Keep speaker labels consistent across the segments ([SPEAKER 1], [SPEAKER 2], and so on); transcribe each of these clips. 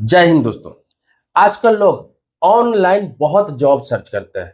[SPEAKER 1] जय हिंद दोस्तों। आजकल लोग ऑनलाइन बहुत जॉब सर्च करते हैं।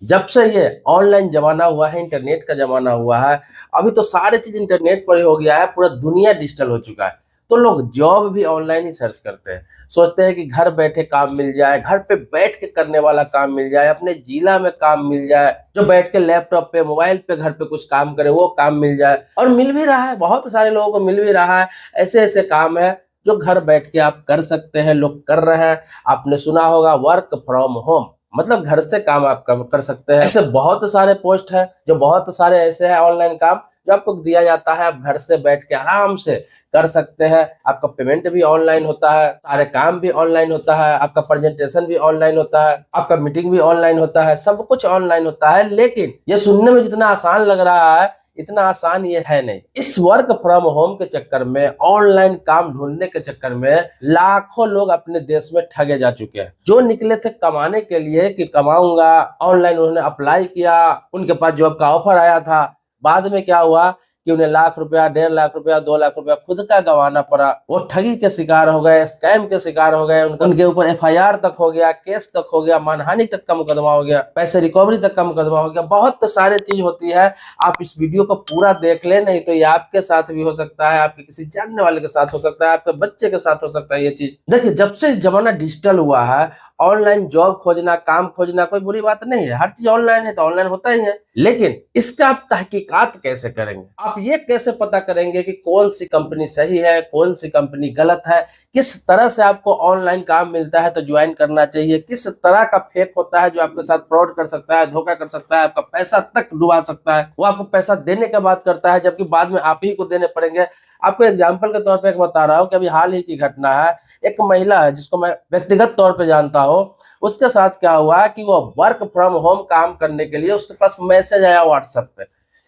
[SPEAKER 1] जब से ये ऑनलाइन जमाना हुआ है, इंटरनेट का जमाना हुआ है, अभी तो सारी चीज इंटरनेट पर ही हो गया है, पूरा दुनिया डिजिटल हो चुका है। तो लोग जॉब भी ऑनलाइन ही सर्च करते हैं। सोचते हैं कि घर बैठे काम मिल जाए, घर पे बैठ के करने वाला काम मिल जाए, अपने जिला में काम मिल जाए, जो बैठ के लैपटॉप पे मोबाइल पे घर पे कुछ काम करे वो काम मिल जाए। और मिल भी रहा है, बहुत सारे लोगों को मिल भी रहा है। ऐसे ऐसे काम है जो घर बैठ के आप कर सकते हैं, लोग कर रहे हैं। आपने सुना होगा वर्क फ्रॉम होम, मतलब घर से काम आप कर सकते हैं। ऐसे बहुत सारे पोस्ट है, जो बहुत सारे ऐसे हैं ऑनलाइन काम जो आपको दिया जाता है, आप घर से बैठ के आराम से कर सकते हैं। आपका पेमेंट भी ऑनलाइन होता है, सारे काम भी ऑनलाइन होता है, आपका प्रेजेंटेशन भी ऑनलाइन होता है, आपका मीटिंग भी ऑनलाइन होता है, सब कुछ ऑनलाइन होता है। लेकिन ये सुनने में जितना आसान लग रहा है, इतना आसान ये है नहीं। इस वर्क फ्रॉम होम के चक्कर में, ऑनलाइन काम ढूंढने के चक्कर में लाखों लोग अपने देश में ठगे जा चुके हैं। जो निकले थे कमाने के लिए कि कमाऊंगा, ऑनलाइन उन्होंने अप्लाई किया, उनके पास जॉब का ऑफर आया था। बाद में क्या हुआ कि उन्हें लाख रुपया, 1.5 लाख रुपया, 2 लाख रुपया खुद का गंवाना पड़ा। वो ठगी के शिकार हो गए, स्कैम के शिकार हो गए। उनके ऊपर एफआईआर तक हो गया, केस तक हो गया, मानहानि तक का मुकदमा हो गया, पैसे रिकवरी तक का मुकदमा हो गया। बहुत सारे चीज होती है। आप इस वीडियो को पूरा देख लें, नहीं तो ये आपके साथ भी हो सकता है, आपके किसी जानने वाले के साथ हो सकता है, आपके बच्चे के साथ हो सकता है। ये चीज देखिए, जब से जमाना डिजिटल हुआ है, ऑनलाइन जॉब खोजना, काम खोजना कोई बुरी बात नहीं है। हर चीज ऑनलाइन है तो ऑनलाइन होता ही है। लेकिन इसका आप तहकीकात कैसे करेंगे? आप ये कैसे पता करेंगे कि कौन सी कंपनी सही है, कौन सी कंपनी गलत है? किस तरह से आपको ऑनलाइन काम मिलता है तो ज्वाइन करना चाहिए? किस तरह का फेक होता है जो आपके साथ फ्रॉड कर सकता है, धोखा कर सकता है, आपका पैसा तक डुबा सकता है? वो आपको पैसा देने के बाद करता है, जबकि बाद में आप ही को देने पड़ेंगे। आपको एग्जाम्पल के तौर पर एक बता रहा हूँ कि अभी हाल ही की घटना है। एक महिला है जिसको मैं व्यक्तिगत तौर पर जानता हूँ। उसके साथ क्या हुआ कि वो वर्क फ्रॉम होम काम करने के लिए उसके पास मैसेज आया व्हाट्सएप पे,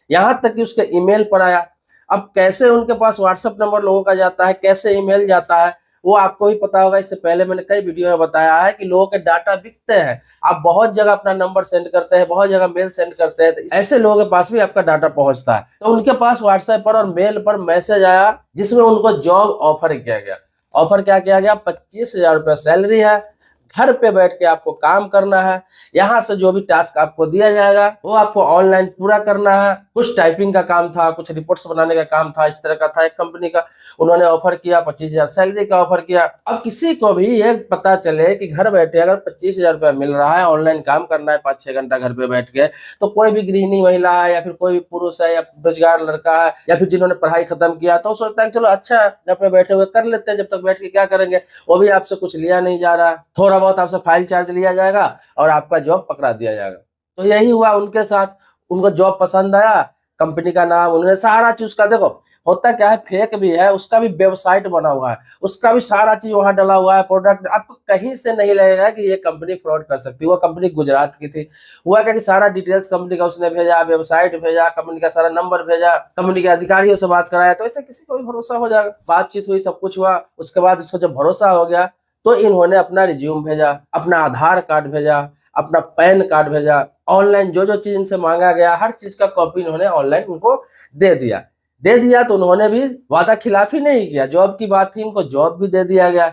[SPEAKER 1] यहाँ तक कि उसके ईमेल पर आया। अब कैसे उनके पास व्हाट्सएप नंबर लोगों का जाता है, कैसे ईमेल जाता है, वो आपको भी पता होगा। इससे पहले मैंने कई वीडियो में बताया है कि लोगों के डाटा बिकते हैं। आप बहुत जगह अपना नंबर सेंड करते हैं, बहुत जगह मेल सेंड करते हैं, तो ऐसे लोगों के पास भी आपका डाटा पहुंचता है। तो उनके पास व्हाट्सएप पर और मेल पर मैसेज आया जिसमें उनको जॉब ऑफर किया गया। ऑफर क्या किया गया? 25,000 रुपया सैलरी है, घर पे बैठ के आपको काम करना है, यहाँ से जो भी टास्क आपको दिया जाएगा वो आपको ऑनलाइन पूरा करना है। कुछ टाइपिंग का काम था, कुछ रिपोर्ट्स बनाने का काम था, इस तरह का था। एक कंपनी का उन्होंने ऑफर किया, 25,000 सैलरी का ऑफर किया। अब किसी को भी ये पता चले कि घर बैठे अगर 25,000 रुपया मिल रहा है, ऑनलाइन काम करना है 5-6 घंटा घर पे बैठ के, तो कोई भी गृहिणी महिला है या फिर कोई भी पुरुष है या बेरोजगार लड़का है या फिर जिन्होंने पढ़ाई खत्म किया, तो सोचता है चलो अच्छा घर पे बैठे हुए कर लेते हैं, जब तक बैठ के क्या करेंगे। वो भी आपसे कुछ लिया नहीं जा रहा, थोड़ा बहुत आपसे फाइल चार्ज लिया जाएगा और आपका जॉब पकड़ा दिया जाएगा। तो यही हुआ उनके साथ। उनको जॉब पसंद आया, कंपनी का नाम, उन्होंने सारा चीज का, देखो होता क्या है, फेक भी है, उसका भी वेबसाइट बना हुआ है, उसका भी सारा चीज वहां डला हुआ है। प्रोडक्ट आपको कहीं से नहीं लगेगा कि ये कंपनी फ्रॉड कर सकती है। वो कंपनी गुजरात की थी। हुआ क्या कि सारा डिटेल्स कंपनी का उसने भेजा, वेबसाइट भेजा, कंपनी का सारा नंबर भेजा, कंपनी के अधिकारियों से बात कराया, तो ऐसे किसी को भी भरोसा हो जाएगा। बातचीत हुई, सब कुछ हुआ। उसके बाद इसको जब भरोसा हो गया तो इन्होंने अपना रिज्यूम भेजा, अपना आधार कार्ड भेजा, अपना पैन कार्ड भेजा। ऑनलाइन जो जो चीज इनसे मांगा गया हर चीज का कॉपी इन्होंने ऑनलाइन उनको दे दिया। तो उन्होंने भी वादा खिलाफी नहीं किया। जॉब की बात थी, इनको जॉब भी दे दिया गया,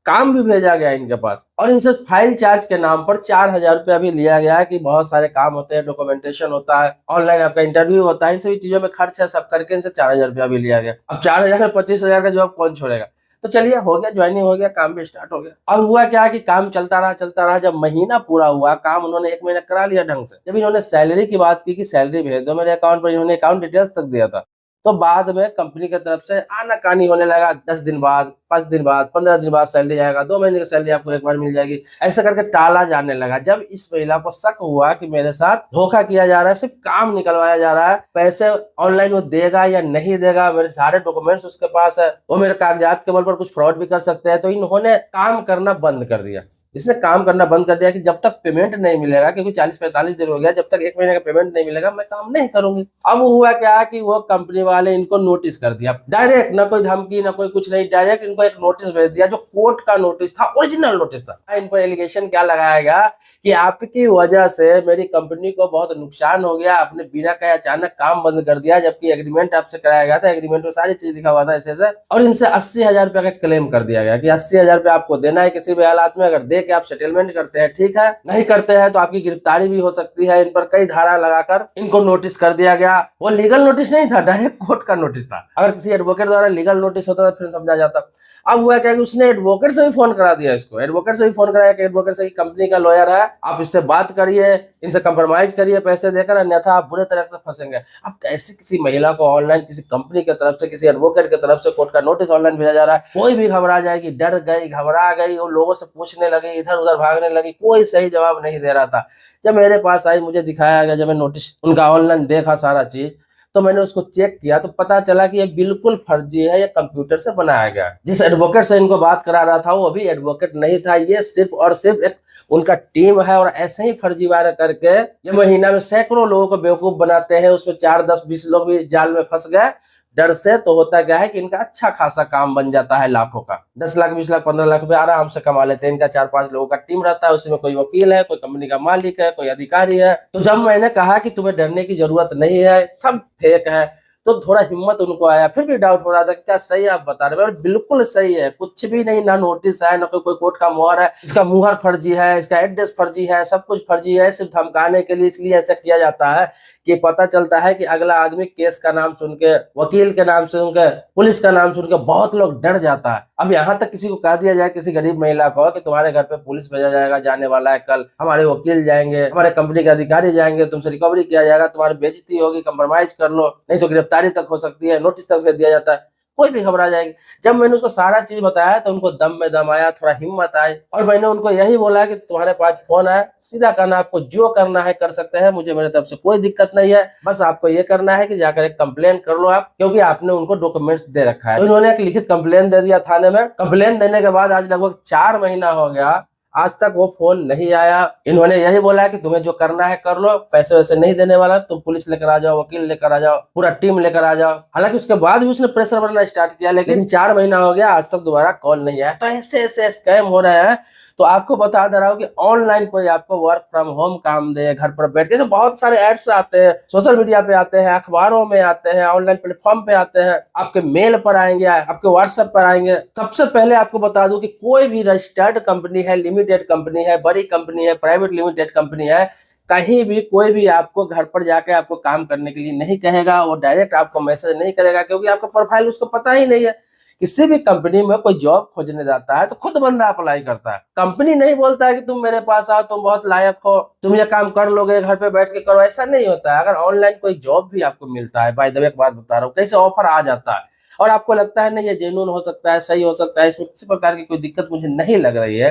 [SPEAKER 1] काम भी भेजा गया इनके पास। और इनसे फाइल चार्ज के नाम पर 4,000 रुपया भी लिया गया कि बहुत सारे काम होते हैं, डॉक्यूमेंटेशन होता है, ऑनलाइन आपका इंटरव्यू होता है, इन सभी चीजों में खर्च है, सब करके इनसे 4,000 रुपया भी लिया गया। अब 4,000 में 25,000 का जॉब कौन छोड़ेगा? तो चलिए हो गया, ज्वाइनिंग हो गया, काम भी स्टार्ट हो गया। अब हुआ क्या कि काम चलता रहा। जब महीना पूरा हुआ, काम उन्होंने 1 महीना करा लिया ढंग से। जब इन्होंने सैलरी की बात की कि सैलरी भेज दो मेरे अकाउंट पर, इन्होंने अकाउंट डिटेल्स तक दिया था, तो बाद में कंपनी की तरफ से आनाकानी होने लगा। 10 दिन बाद, 5 दिन बाद, 15 दिन बाद सैलरी आएगा, 2 महीने की सैलरी आपको एक बार मिल जाएगी, ऐसा करके टाला जाने लगा। जब इस महिला को शक हुआ कि मेरे साथ धोखा किया जा रहा है, सिर्फ काम निकलवाया जा रहा है, पैसे ऑनलाइन वो देगा या नहीं देगा, मेरे सारे डॉक्यूमेंट्स उसके पास है, वो मेरे कागजात के बल पर कुछ फ्रॉड भी कर सकते हैं, तो इन्होंने काम करना बंद कर दिया। इसने काम करना बंद कर दिया कि जब तक पेमेंट नहीं मिलेगा, क्योंकि 40-45 दिन हो गया, जब तक 1 महीने का पेमेंट नहीं मिलेगा मैं काम नहीं करूंगी। अब हुआ क्या कि वो कंपनी वाले इनको नोटिस कर दिया डायरेक्ट, ना कोई धमकी ना कोई कुछ नहीं, डायरेक्ट इनको एक नोटिस भेज दिया जो कोर्ट का नोटिस था, ओरिजिनल नोटिस था। इन पर एलिगेशन क्या लगाया गया कि आपकी वजह से मेरी कंपनी को बहुत नुकसान हो गया, आपने बिना कहे अचानक काम बंद कर दिया, जबकि एग्रीमेंट आपसे कराया गया था, एग्रीमेंट में सारी चीज लिखा हुआ था ऐसे। और इनसे 80,000 रुपया का क्लेम कर दिया गया कि 80,000 रुपया आपको देना है किसी भी हालात में, अगर दे के आप सेटलमेंट करते हैं ठीक है, नहीं करते हैं तो आपकी गिरफ्तारी भी हो सकती है। इन पर कई धारा लगाकर इनको नोटिस कर दिया गया। वो लीगल नोटिस नहीं था, डायरेक्ट कोर्ट का नोटिस था। अगर किसी एडवोकेट द्वारा लीगल नोटिस होता तो फिर समझा जाता। अब हुआ क्या कि उसने एडवोकेट से भी फोन करा दिया इसको, एडवोकेट से भी फोन कराया कि एडवोकेट से कंपनी का लॉयर है, आप इससे बात करिए, इनसे कंप्रोमाइज करिए पैसे देकर, अन्यथा आप बुरे तरह से फंसेंगे। अब कैसे किसी महिला को ऑनलाइन किसी कंपनी की तरफ से, किसी एडवोकेट की तरफ से कोर्ट का नोटिस ऑनलाइन भेजा जा रहा है। कोई भी घबरा जाएगी, डर गई, घबरा गई, वो लोगों से पूछने लगी, इधर उधर भागने लगी, कोई सही जवाब नहीं दे रहा था। जब मेरे पास आई, मुझे दिखाया गया, जब मैं नोटिस उनका ऑनलाइन देखा सारा चीज, तो मैंने उसको चेक किया तो पता चला कि ये बिल्कुल फर्जी है, ये कंप्यूटर से बनाया गया। जिस एडवोकेट से इनको बात करा रहा था वो भी एडवोकेट नहीं था, ये सिर्फ और सिर्फ एक उनका टीम है। और ऐसे ही फर्जीवाड़ा करके ये महीना में सैकड़ों लोगों को बेवकूफ बनाते हैं, उसमें 4, 10, 20 लोग भी जाल में फंस गए डर से। तो होता क्या है कि इनका अच्छा खासा काम बन जाता है, लाखों का, 10 लाख, 20 लाख, 15 लाख रुपए आराम से कमा लेते हैं। इनका 4-5 लोगों का टीम रहता है, उसमें कोई वकील है, कोई कंपनी का मालिक है, कोई अधिकारी है। तो जब मैंने कहा कि तुम्हें डरने की जरूरत नहीं है, सब फेक है, तो थोड़ा हिम्मत उनको आया। फिर भी डाउट हो रहा था कि क्या सही आप बता रहे हैं? बिल्कुल सही है, कुछ भी नहीं, ना नोटिस है, ना कोई कोर्ट का मुहर है, इसका मुहर फर्जी है, इसका एड्रेस फर्जी है, सब कुछ फर्जी है, सिर्फ धमकाने के लिए इसलिए ऐसा किया जाता है कि पता चलता है कि अगला आदमी केस का नाम सुन के, वकील के नाम सुन के, पुलिस का नाम सुन के बहुत लोग डर जाता है। अब यहाँ तक किसी को कह दिया जाए, किसी गरीब महिला को, कि तुम्हारे घर पे पुलिस भेजा जाएगा, जाने वाला है कल, हमारे वकील जाएंगे, हमारे कंपनी के अधिकारी जाएंगे, तुमसे रिकवरी किया जाएगा, तुम्हारी बेइज्जती होगी, कंप्रोमाइज कर लो, नहीं तो गिरफ्तारी तक हो सकती है, नोटिस तक भेज दिया जाता है, कोई भी घबरा जाएगी। जब मैंने उसको सारा चीज बताया तो उनको दम में दम आया, थोड़ा हिम्मत आई। और मैंने उनको यही बोला कि तुम्हारे पास फोन है, सीधा कहना, आपको जो करना है कर सकते हैं, मुझे मेरे तरफ से कोई दिक्कत नहीं है, बस आपको ये करना है कि जाकर एक कंप्लेन कर लो आप, क्योंकि आपने उनको डॉक्यूमेंट्स दे रखा है। तो इन्होंने एक लिखित कंप्लेन दे दिया थाने में। कंप्लेन देने के बाद आज लगभग 4 महीना हो गया, आज तक वो फोन नहीं आया। इन्होंने यही बोला कि तुम्हें जो करना है कर लो, पैसे वैसे नहीं देने वाला, तुम पुलिस लेकर आ जाओ, वकील लेकर आ जाओ, पूरा टीम लेकर आ जाओ। हालांकि उसके बाद भी उसने प्रेशर बनना स्टार्ट किया, लेकिन 4 महीना हो गया, आज तक दोबारा कॉल नहीं आया। तो ऐसे ऐसे स्कैम हो रहे हैं। तो आपको बता दे रहा हूँ कि ऑनलाइन कोई आपको वर्क फ्रॉम होम काम दे, घर पर बैठ के, बहुत सारे एड्स आते हैं, सोशल मीडिया पे आते हैं, अखबारों में आते हैं, ऑनलाइन प्लेटफॉर्म पे आते हैं, आपके मेल पर आएंगे, आपके व्हाट्सएप पर आएंगे। सबसे पहले आपको बता दूं कि कोई भी रजिस्टर्ड कंपनी है, लिमिटेड कंपनी है, बड़ी कंपनी है, प्राइवेट लिमिटेड कंपनी है, कहीं भी कोई भी आपको घर पर जाके आपको काम करने के लिए नहीं कहेगा, वो डायरेक्ट आपको मैसेज नहीं करेगा, क्योंकि आपका प्रोफाइल उसको पता ही नहीं है। किसी भी कंपनी में कोई जॉब खोजने जाता है तो खुद बंदा अप्लाई करता है, कंपनी नहीं बोलता है कि तुम मेरे पास आओ, तुम बहुत लायक हो, तुम ये काम कर लोगे, घर पे बैठ के करो, ऐसा नहीं होता है। अगर ऑनलाइन कोई जॉब भी आपको मिलता है, बाय द वे एक बात बता रहा हूँ, कैसे ऑफर आ जाता है और आपको लगता है नहीं ये जेन्युइन हो सकता है, सही हो सकता है, इसमें किसी प्रकार की कोई दिक्कत मुझे नहीं लग रही है,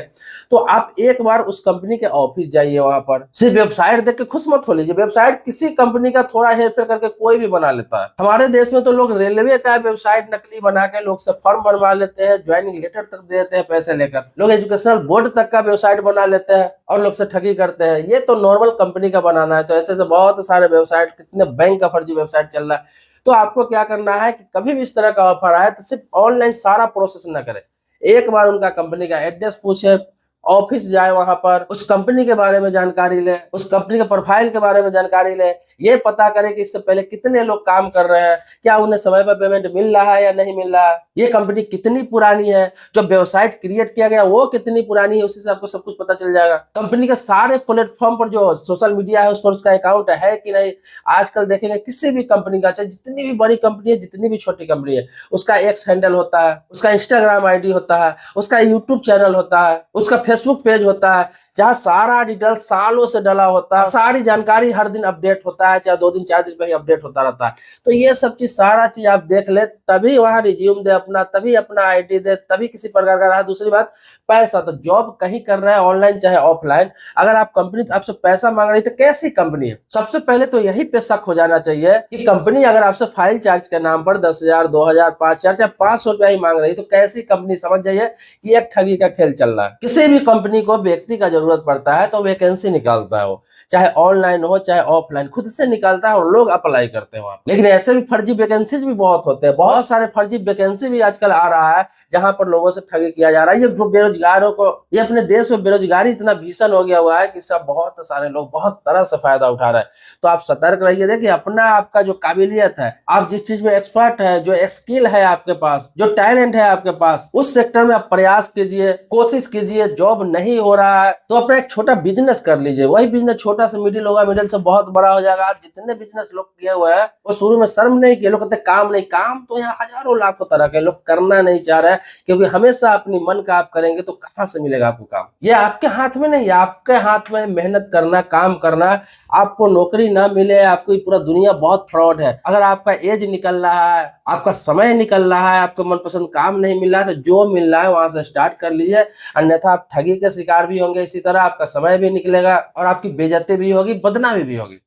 [SPEAKER 1] तो आप एक बार उस कंपनी के ऑफिस जाइए, वहां पर सिर्फ वेबसाइट देख के खुश मत हो लीजिए। वेबसाइट किसी कंपनी का थोड़ा हेरफेर करके कोई भी बना लेता है। हमारे देश में तो लोग रेलवे का वेबसाइट नकली बना के लोग से फॉर्म बनवा लेते हैं, ज्वाइनिंग लेटर तक दे देते हैं पैसे लेकर, लोग एजुकेशनल बोर्ड तक का वेबसाइट बना लेते हैं और लोग से ठगी करते हैं। ये तो नॉर्मल कंपनी का बनाना है, तो ऐसे से बहुत सारे वेबसाइट, कितने बैंक का फर्जी वेबसाइट चल रहा है। तो आपको क्या करना है कि कभी भी इस तरह का ऑफर आए तो सिर्फ ऑनलाइन सारा प्रोसेस ना करें, एक बार उनका कंपनी का एड्रेस पूछे, ऑफिस जाए, वहां पर उस कंपनी के बारे में जानकारी ले, उस कंपनी के प्रोफाइल के बारे में जानकारी ले, ये पता करें कि इससे पहले कितने लोग काम कर रहे हैं, क्या उन्हें समय पर पेमेंट मिल रहा है या नहीं मिल रहा है, ये कंपनी कितनी पुरानी है, जो वेबसाइट क्रिएट किया गया वो कितनी पुरानी है, उसी से आपको सब कुछ पता चल जाएगा। कंपनी के सारे प्लेटफॉर्म पर जो सोशल मीडिया है उस पर उसका अकाउंट है कि नहीं। आजकल देखेंगे किसी भी कंपनी का, चाहे जितनी भी बड़ी कंपनी है, जितनी भी छोटी कंपनी है, उसका एक्स हैंडल होता है, उसका इंस्टाग्राम आईडी होता है, उसका यूट्यूब चैनल होता है, उसका फेसबुक पेज होता है, जहाँ सारा डिटेल सालों से डला होता है, सारी जानकारी हर दिन अपडेट होता रहा है, चाहे 2 दिन 4 दिन पे ही अपडेट होता रहता है। तो ये सब चीज, सारा चीज आप देख ले, तभी वहां रिज्यूम दे अपना, तभी अपना आईडी दे, तभी किसी प्रकार का रहा। दूसरी बात, पैसा, तो जॉब कहीं कर रहा है, ऑनलाइन चाहे ऑफलाइन, अगर आप कंपनी आपसे पैसा मांग रही है तो कैसी कंपनी है? सबसे पहले तो यही पे शक हो जाना चाहिए कि कंपनी अगर आपसे फाइल चार्ज के नाम पर 10,000, 2,000, 5,000 चाहे 500 रुपया ही मांग रही है, तो कैसी कंपनी? समझ जाइए कि एक ठगी का खेल चल रहा है। किसी भी कंपनी को व्यक्ति का जरूरत पड़ता है तो वैकेंसी निकालता है, वो चाहे ऑनलाइन हो चाहे ऑफलाइन, खुद से निकालता है और लोग अप्लाई करते हैं वहां। लेकिन ऐसे भी फर्जी वैकेंसी भी बहुत होते हैं, बहुत सारे फर्जी वैकेंसी भी आजकल आ रहा है जहां पर लोगों से ठगी किया जा रहा है। ये बेरोजगारों को, ये अपने देश में बेरोजगारी इतना भीषण हो गया हुआ है कि सब बहुत सारे लोग बहुत तरह से फायदा उठा रहे हैं। तो आप सतर्क रहिए। देखिए, अपना आपका जो काबिलियत है, आप जिस चीज में एक्सपर्ट है, जो स्किल है आपके पास, जो टैलेंट है आपके पास, उस सेक्टर में आप प्रयास कीजिए, कोशिश कीजिए। जॉब नहीं हो रहा है तो अपना एक छोटा बिजनेस कर लीजिए। वही बिजनेस छोटा से मिडिल होगा, मिडिल से बहुत बड़ा हो जाएगा। आज जितने बिजनेस लोग किए हुए हैं वो शुरू में शर्म नहीं किए, लोग कहते काम नहीं, काम तो यहाँ हजारों लाखों तरह के लोग करना नहीं चाह रहे हैं, क्योंकि हमेशा अपनी मन का आप करेंगे तो कहां से मिलेगा आपको काम? ये आपके हाथ में नहीं है, आपके हाथ में मेहनत करना, काम करना। आपको नौकरी ना मिले, आपको पूरा दुनिया बहुत फ्रॉड है। अगर आपका एज निकल रहा है, आपका समय निकल रहा है, आपको मनपसंद काम नहीं मिल रहा है, तो जो मिल रहा है वहां से स्टार्ट कर लीजिए, अन्यथा आप ठगी के शिकार भी होंगे। इसी तरह आपका समय भी निकलेगा और आपकी बेइज्जती भी होगी, बदनामी भी होगी।